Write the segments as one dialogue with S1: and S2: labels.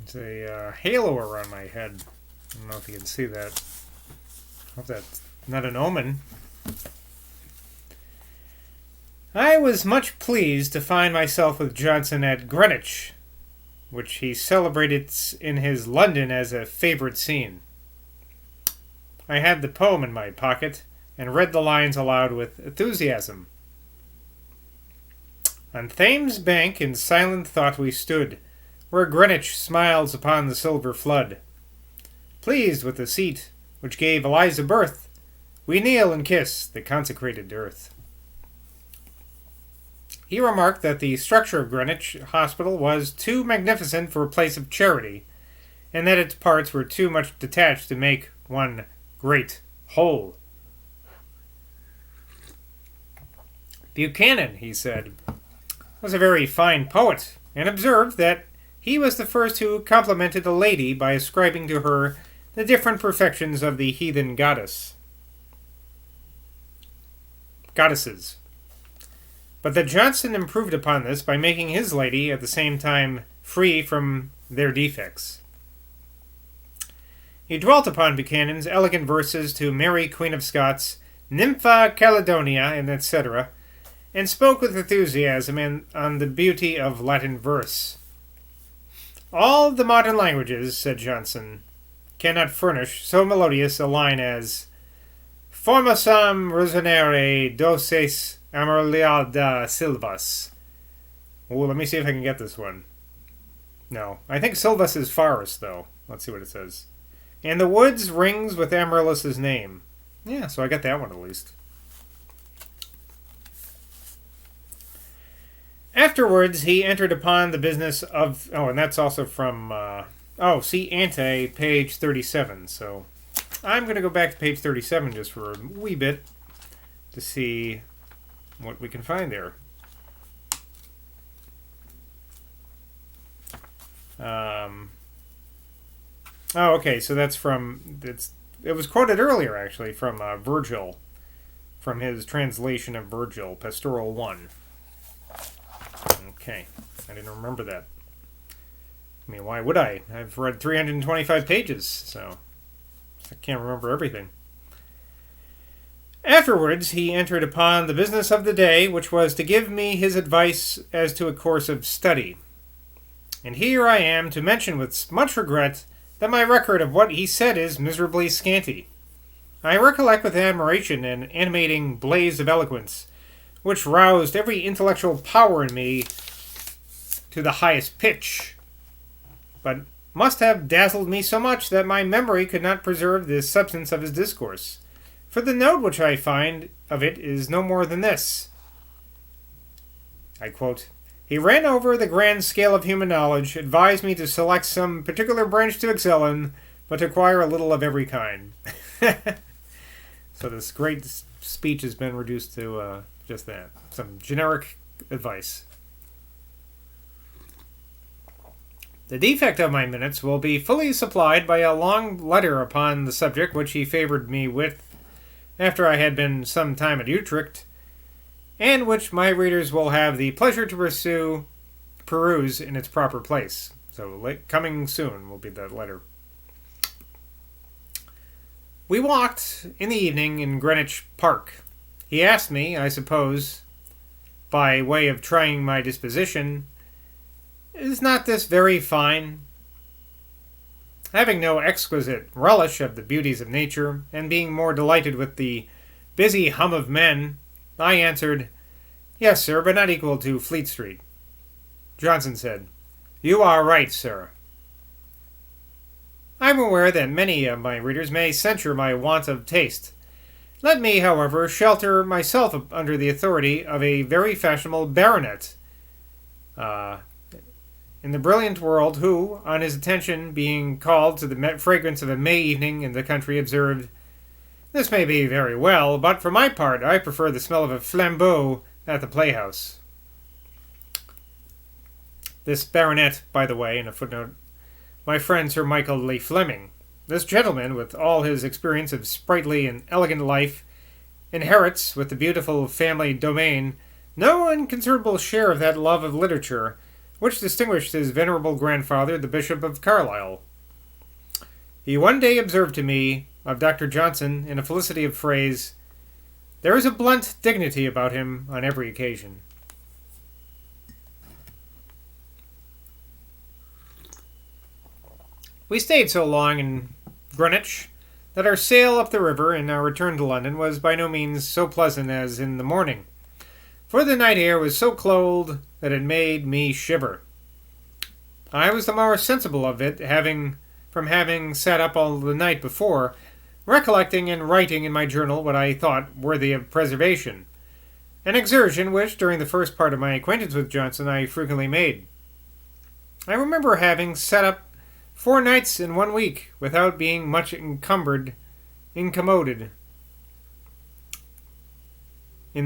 S1: There's a halo around my head. I don't know if you can see that. Hope that's not an omen. I was much pleased to find myself with Johnson at Greenwich, which he celebrated in his London as a favourite scene. I had the poem in my pocket and read the lines aloud with enthusiasm. On Thames bank in silent thought we stood, where Greenwich smiles upon the silver flood. Pleased with the seat which gave Eliza birth, we kneel and kiss the consecrated earth. He remarked that the structure of Greenwich Hospital was too magnificent for a place of charity, and that its parts were too much detached to make one great whole. Buchanan, he said, was a very fine poet, and observed that he was the first who complimented a lady by ascribing to her the different perfections of the heathen goddesses. But that Johnson improved upon this by making his lady at the same time free from their defects. He dwelt upon Buchanan's elegant verses to Mary, Queen of Scots, Nympha Caledonia, and etc., and spoke with enthusiasm on the beauty of Latin verse. All the modern languages, said Johnson, cannot furnish so melodious a line as Formosam resonare doces amorliada silvas. Oh, let me see if I can get this one. No, I think Silvas is forest, though. Let's see what it says. And the woods rings with Amaryllis's name. Yeah, so I got that one at least. Afterwards, he entered upon the business of... Oh, and that's also from... see Ante, page 37. So I'm going to go back to page 37 just for a wee bit to see what we can find there. Okay, so that's from... It was quoted earlier, actually, from Virgil, from his translation of Virgil, Pastoral 1. Okay, I didn't remember that. I mean, why would I? I've read 325 pages, so I can't remember everything. Afterwards, he entered upon the business of the day, which was to give me his advice as to a course of study. And here I am to mention with much regret that my record of what he said is miserably scanty. I recollect with admiration an animating blaze of eloquence, which roused every intellectual power in me to the highest pitch, but must have dazzled me so much that my memory could not preserve the substance of his discourse. For the note which I find of it is no more than this. I quote, He ran over the grand scale of human knowledge, advised me to select some particular branch to excel in, but to acquire a little of every kind. So this great speech has been reduced to just that. Some generic advice. The defect of my minutes will be fully supplied by a long letter upon the subject which he favoured me with after I had been some time at Utrecht, and which my readers will have the pleasure to peruse in its proper place. So coming soon will be that letter. We walked in the evening in Greenwich Park. He asked me, I suppose, by way of trying my disposition, Is not this very fine? Having no exquisite relish of the beauties of nature, and being more delighted with the busy hum of men, I answered, Yes, sir, but not equal to Fleet Street. Johnson said, You are right, sir. I am aware that many of my readers may censure my want of taste. Let me, however, shelter myself under the authority of a very fashionable baronet in the brilliant world, who, on his attention being called to the fragrance of a May evening in the country, observed, This may be very well, but for my part I prefer the smell of a flambeau at the playhouse. This baronet, by the way, in a footnote, my friend Sir Michael Le Fleming. This gentleman, with all his experience of sprightly and elegant life, inherits, with the beautiful family domain, no inconsiderable share of that love of literature which distinguished his venerable grandfather, the Bishop of Carlisle. He one day observed to me of Dr. Johnson in a felicity of phrase, "There is a blunt dignity about him on every occasion." We stayed so long in Greenwich that our sail up the river and our return to London was by no means so pleasant as in the morning, for the night air was so cold that it made me shiver. I was the more sensible of it, from having sat up all the night before, recollecting and writing in my journal what I thought worthy of preservation, an exertion which, during the first part of my acquaintance with Johnson, I frequently made. I remember having sat up 4 nights in 1 week without being much incommoded in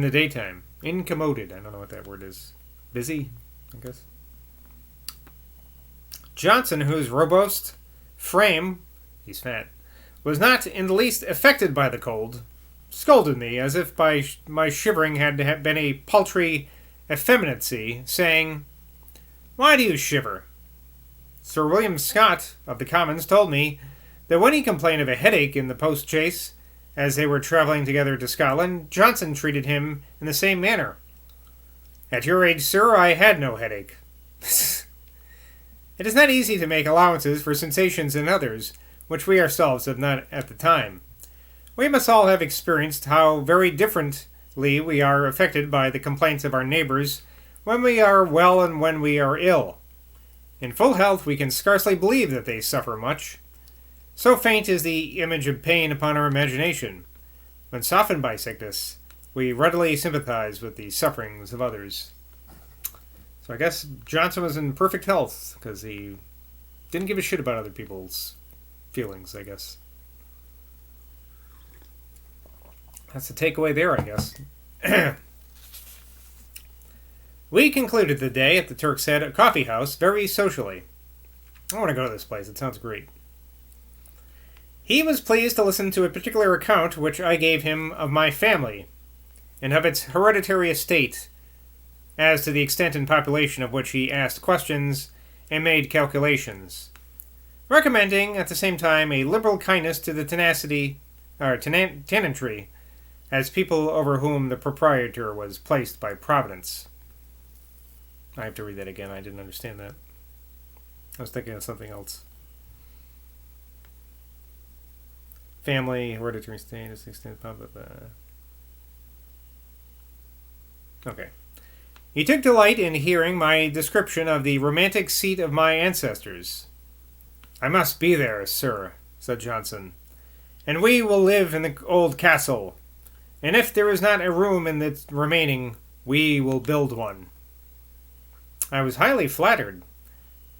S1: the daytime. Incommoded, I don't know what that word is. Busy, I guess. Johnson, whose robust frame, he's fat, was not in the least affected by the cold, scolded me as if by my shivering had been a paltry effeminacy, saying, "Why do you shiver?" Sir William Scott of the Commons told me that when he complained of a headache in the post-chaise, as they were travelling together to Scotland, Johnson treated him in the same manner. "At your age, sir, I had no headache." It is not easy to make allowances for sensations in others, which we ourselves have not at the time. We must all have experienced how very differently we are affected by the complaints of our neighbours when we are well and when we are ill. In full health we can scarcely believe that they suffer much. So faint is the image of pain upon our imagination. When softened by sickness, we readily sympathize with the sufferings of others. So I guess Johnson was in perfect health, because he didn't give a shit about other people's feelings, I guess. That's the takeaway there, I guess. We concluded the day at the Turks' Head coffee house very socially. I want to go to this place. It sounds great. He was pleased to listen to a particular account which I gave him of my family, and of its hereditary estate, as to the extent and population of which he asked questions and made calculations, recommending at the same time a liberal kindness to the tenantry, as people over whom the proprietor was placed by Providence. I have to read that again. I didn't understand that. I was thinking of something else. Family, hereditary estate, to the extent, blah, blah, blah. Okay. He took delight in hearing my description of the romantic seat of my ancestors. "I must be there, sir," said Johnson, "and we will live in the old castle, and if there is not a room in the remaining, we will build one." I was highly flattered,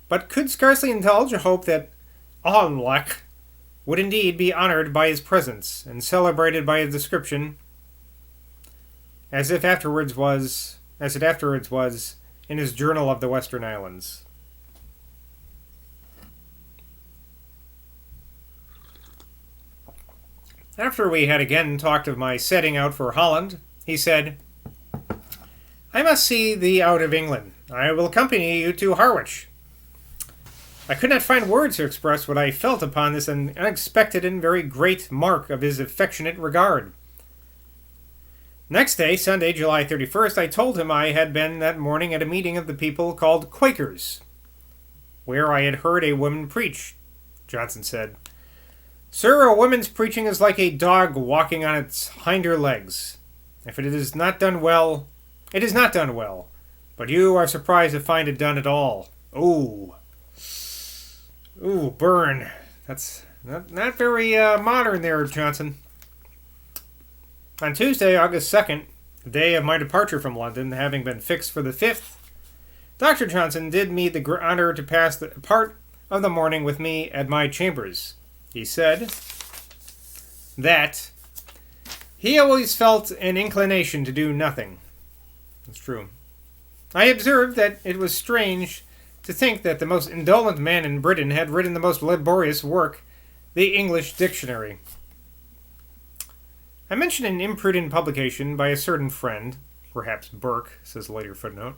S1: but could scarcely indulge a hope that Blacklock would indeed be honoured by his presence, and celebrated by his description, as it afterwards was in his Journal of the Western Islands. After we had again talked of my setting out for Holland, he said, "I must see thee out of England. I will accompany you to Harwich." I could not find words to express what I felt upon this unexpected and very great mark of his affectionate regard. Next day, Sunday, July 31st, I told him I had been that morning at a meeting of the people called Quakers, where I had heard a woman preach. Johnson said, "Sir, a woman's preaching is like a dog walking on its hinder legs. If it is not done well, it is not done well, but you are surprised to find it done at all. Ooh, burn. That's not very modern there, Johnson." On Tuesday, August 2nd, the day of my departure from London, having been fixed for the 5th, Dr. Johnson did me the honour to pass the part of the morning with me at my chambers. He said that he always felt an inclination to do nothing. That's true. I observed that it was strange to think that the most indolent man in Britain had written the most laborious work, the English Dictionary. I mention an imprudent publication by a certain friend, perhaps Burke, says the later footnote,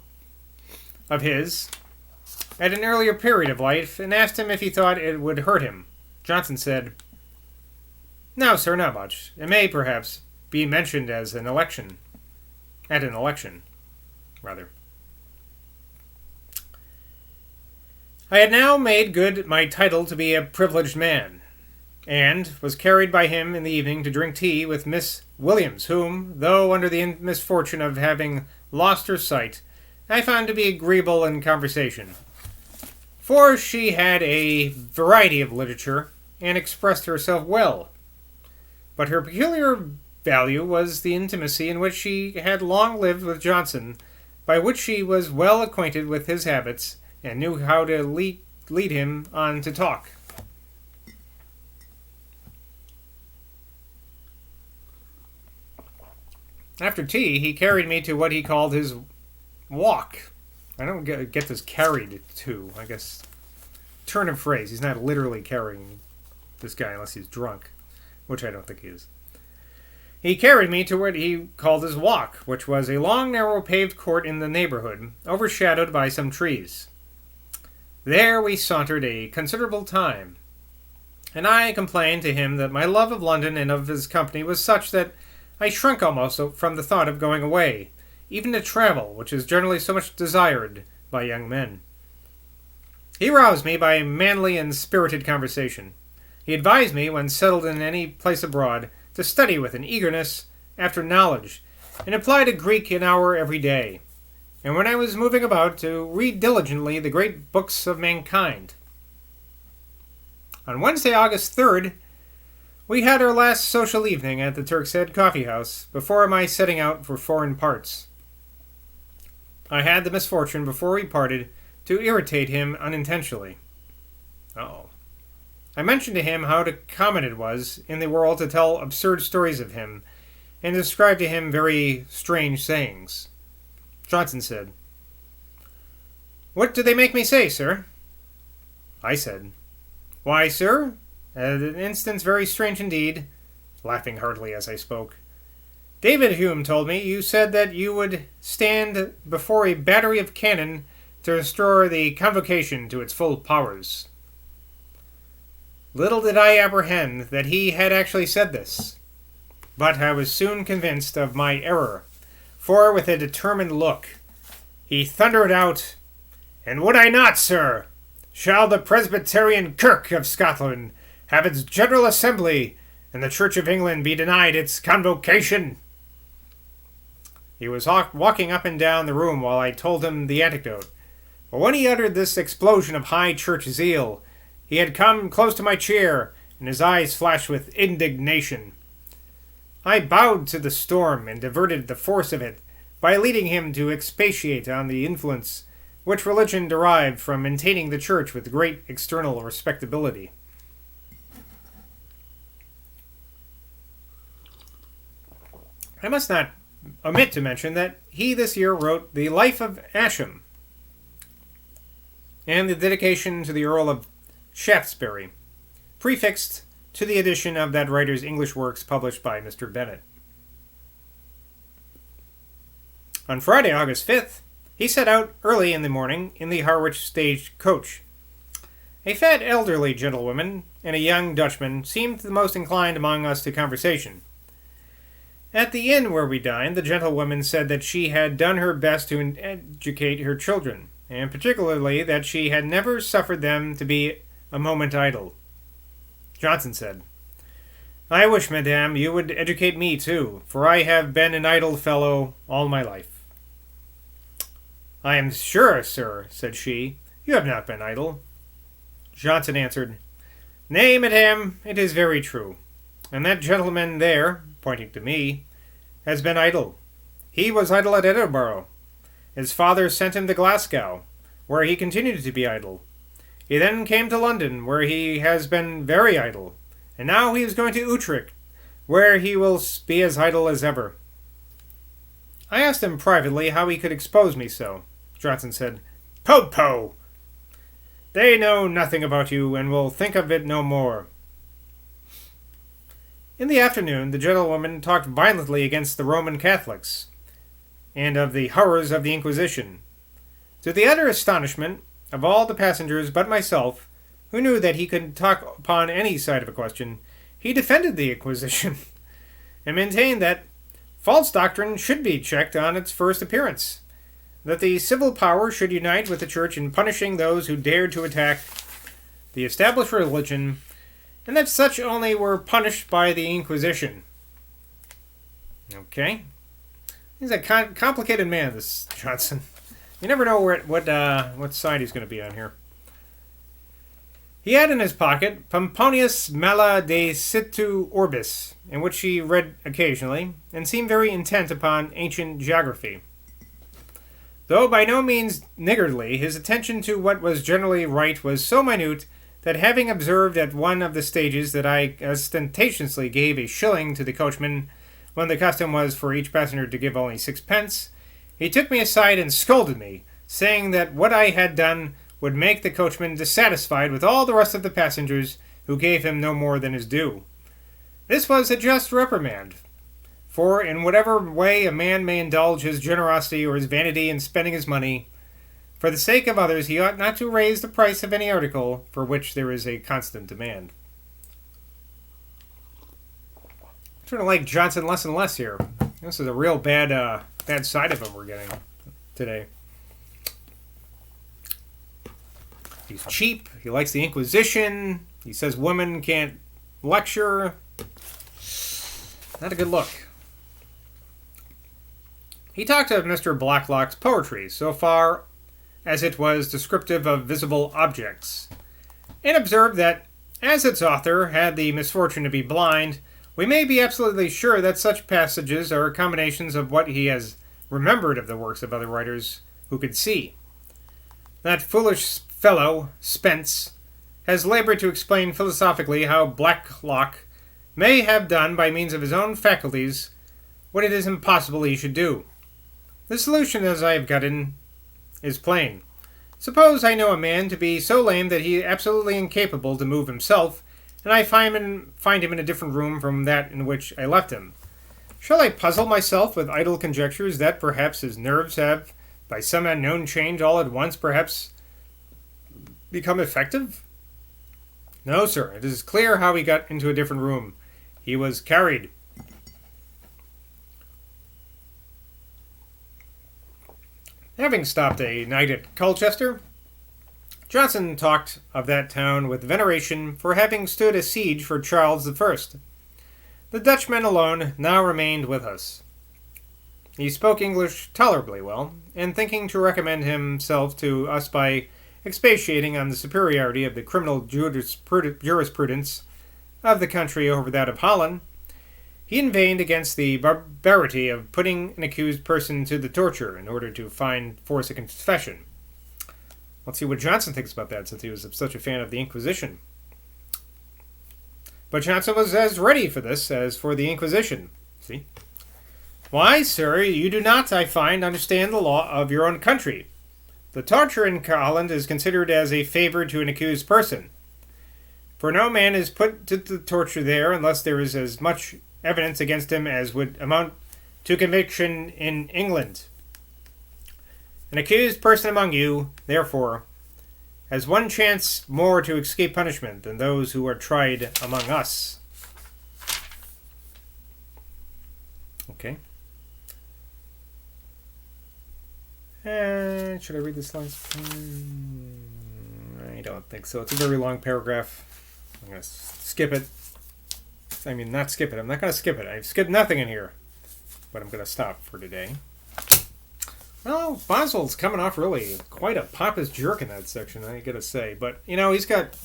S1: of his, at an earlier period of life and asked him if he thought it would hurt him. Johnson said, "No, sir, not much. It may, perhaps, be mentioned as an election. At an election, rather." I had now made good my title to be a privileged man, and was carried by him in the evening to drink tea with Miss Williams, whom, though under the misfortune of having lost her sight, I found to be agreeable in conversation, for she had a variety of literature, and expressed herself well. But her peculiar value was the intimacy in which she had long lived with Johnson, by which she was well acquainted with his habits, and knew how to lead him on to talk. After tea, he carried me to what he called his walk. I don't get this carried to, I guess. Turn of phrase. He's not literally carrying this guy unless he's drunk, which I don't think he is. He carried me to what he called his walk, which was a long, narrow paved court in the neighborhood, overshadowed by some trees. There we sauntered a considerable time, and I complained to him that my love of London and of his company was such that I shrunk almost from the thought of going away, even to travel, which is generally so much desired by young men. He roused me by manly and spirited conversation. He advised me, when settled in any place abroad, to study with an eagerness after knowledge, and apply to Greek an hour every day, and when I was moving about, to read diligently the great books of mankind. On Wednesday, August 3rd, we had our last social evening at the Turks coffee house, before my setting out for foreign parts. I had the misfortune, before we parted, to irritate him unintentionally. I mentioned to him how common it was in the world to tell absurd stories of him, and describe to him very strange sayings. Johnson said, "What do they make me say, sir?" I said, "Why, sir, an instance very strange indeed," laughing heartily as I spoke. "David Hume told me you said that you would stand before a battery of cannon to restore the Convocation to its full powers." Little did I apprehend that he had actually said this, but I was soon convinced of my error, for with a determined look he thundered out, "And would I not, sir? Shall the Presbyterian Kirk of Scotland have its General Assembly, and the Church of England be denied its Convocation?" He was walking up and down the room while I told him the anecdote, but when he uttered this explosion of high church zeal, he had come close to my chair, and his eyes flashed with indignation. I bowed to the storm, and diverted the force of it by leading him to expatiate on the influence which religion derived from maintaining the church with great external respectability. I must not omit to mention that he this year wrote the Life of Asham, and the dedication to the Earl of Shaftesbury, prefixed to the edition of that writer's English works published by Mr. Bennett. On Friday, August 5th, he set out early in the morning in the Harwich stage coach. A fat elderly gentlewoman and a young Dutchman seemed the most inclined among us to conversation. At the inn where we dined, the gentlewoman said that she had done her best to educate her children, and particularly that she had never suffered them to be a moment idle. Johnson said, "I wish, madame, you would educate me too, for I have been an idle fellow all my life." "I am sure, sir," said she, "you have not been idle." Johnson answered, "Nay, madame, it is very true. And that gentleman there," pointing to me, "has been idle. He was idle at Edinburgh. His father sent him to Glasgow, where he continued to be idle. He then came to London, where he has been very idle, and now he is going to Utrecht, where he will be as idle as ever." I asked him privately how he could expose me so. Johnson said, "Poh, poh! They know nothing about you, and will think of it no more." In the afternoon, the gentlewoman talked violently against the Roman Catholics, and of the horrors of the Inquisition. To the utter astonishment of all the passengers but myself, who knew that he could talk upon any side of a question, he defended the Inquisition and maintained that false doctrine should be checked on its first appearance, that the civil power should unite with the Church in punishing those who dared to attack the established religion, and that such only were punished by the Inquisition. Okay. He's a complicated man, this Johnson. You never know what side he's going to be on here. He had in his pocket Pomponius Mala de Situ Orbis, in which he read occasionally, and seemed very intent upon ancient geography. Though by no means niggardly, his attention to what was generally right was so minute that, having observed at one of the stages that I ostentatiously gave a shilling to the coachman when the custom was for each passenger to give only 6 pence, he took me aside and scolded me, saying that what I had done would make the coachman dissatisfied with all the rest of the passengers, who gave him no more than his due. This was a just reprimand, for in whatever way a man may indulge his generosity or his vanity in spending his money, for the sake of others he ought not to raise the price of any article for which there is a constant demand. I'm sort of like Johnson less and less here. This is a real bad side of him we're getting today. He's cheap. He likes the Inquisition. He says women can't lecture. Not a good look. He talked of Mr. Blacklock's poetry, so far as it was descriptive of visible objects, and observed that, as its author had the misfortune to be blind, we may be absolutely sure that such passages are combinations of what he has remembered of the works of other writers who could see. That foolish fellow, Spence, has labored to explain philosophically how Blacklock may have done by means of his own faculties what it is impossible he should do. The solution, as I have gotten, is plain. Suppose I know a man to be so lame that he is absolutely incapable to move himself, and I find him in a different room from that in which I left him. Shall I puzzle myself with idle conjectures that perhaps his nerves have, by some unknown change all at once, perhaps become effective? No, sir. It is clear how he got into a different room. He was carried. Having stopped a night at Colchester, Johnson talked of that town with veneration for having stood a siege for Charles I. The Dutchman alone now remained with us. He spoke English tolerably well, and thinking to recommend himself to us by expatiating on the superiority of the criminal jurisprudence of the country over that of Holland, he inveighed against the barbarity of putting an accused person to the torture in order to force a confession. Let's see what Johnson thinks about that, since he was such a fan of the Inquisition. But Johnson was as ready for this as for the Inquisition. See? Why, sir, you do not, I find, understand the law of your own country. The torture in Holland is considered as a favor to an accused person. For no man is put to the torture there unless there is as much evidence against him as would amount to conviction in England. An accused person among you, therefore, has one chance more to escape punishment than those who are tried among us. Okay. Should I read this last? I don't think so. It's a very long paragraph. I'm going to skip it. I mean, not skip it. I'm not going to skip it. I've skipped nothing in here. But I'm going to stop for today. Well, Boswell's coming off really quite a pompous jerk in that section, I gotta say. But, you know, he's got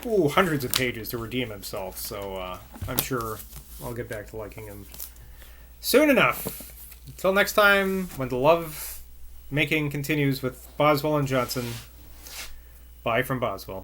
S1: hundreds of pages to redeem himself, so I'm sure I'll get back to liking him soon enough. Until next time, when the love making continues with Boswell and Johnson, bye from Boswell.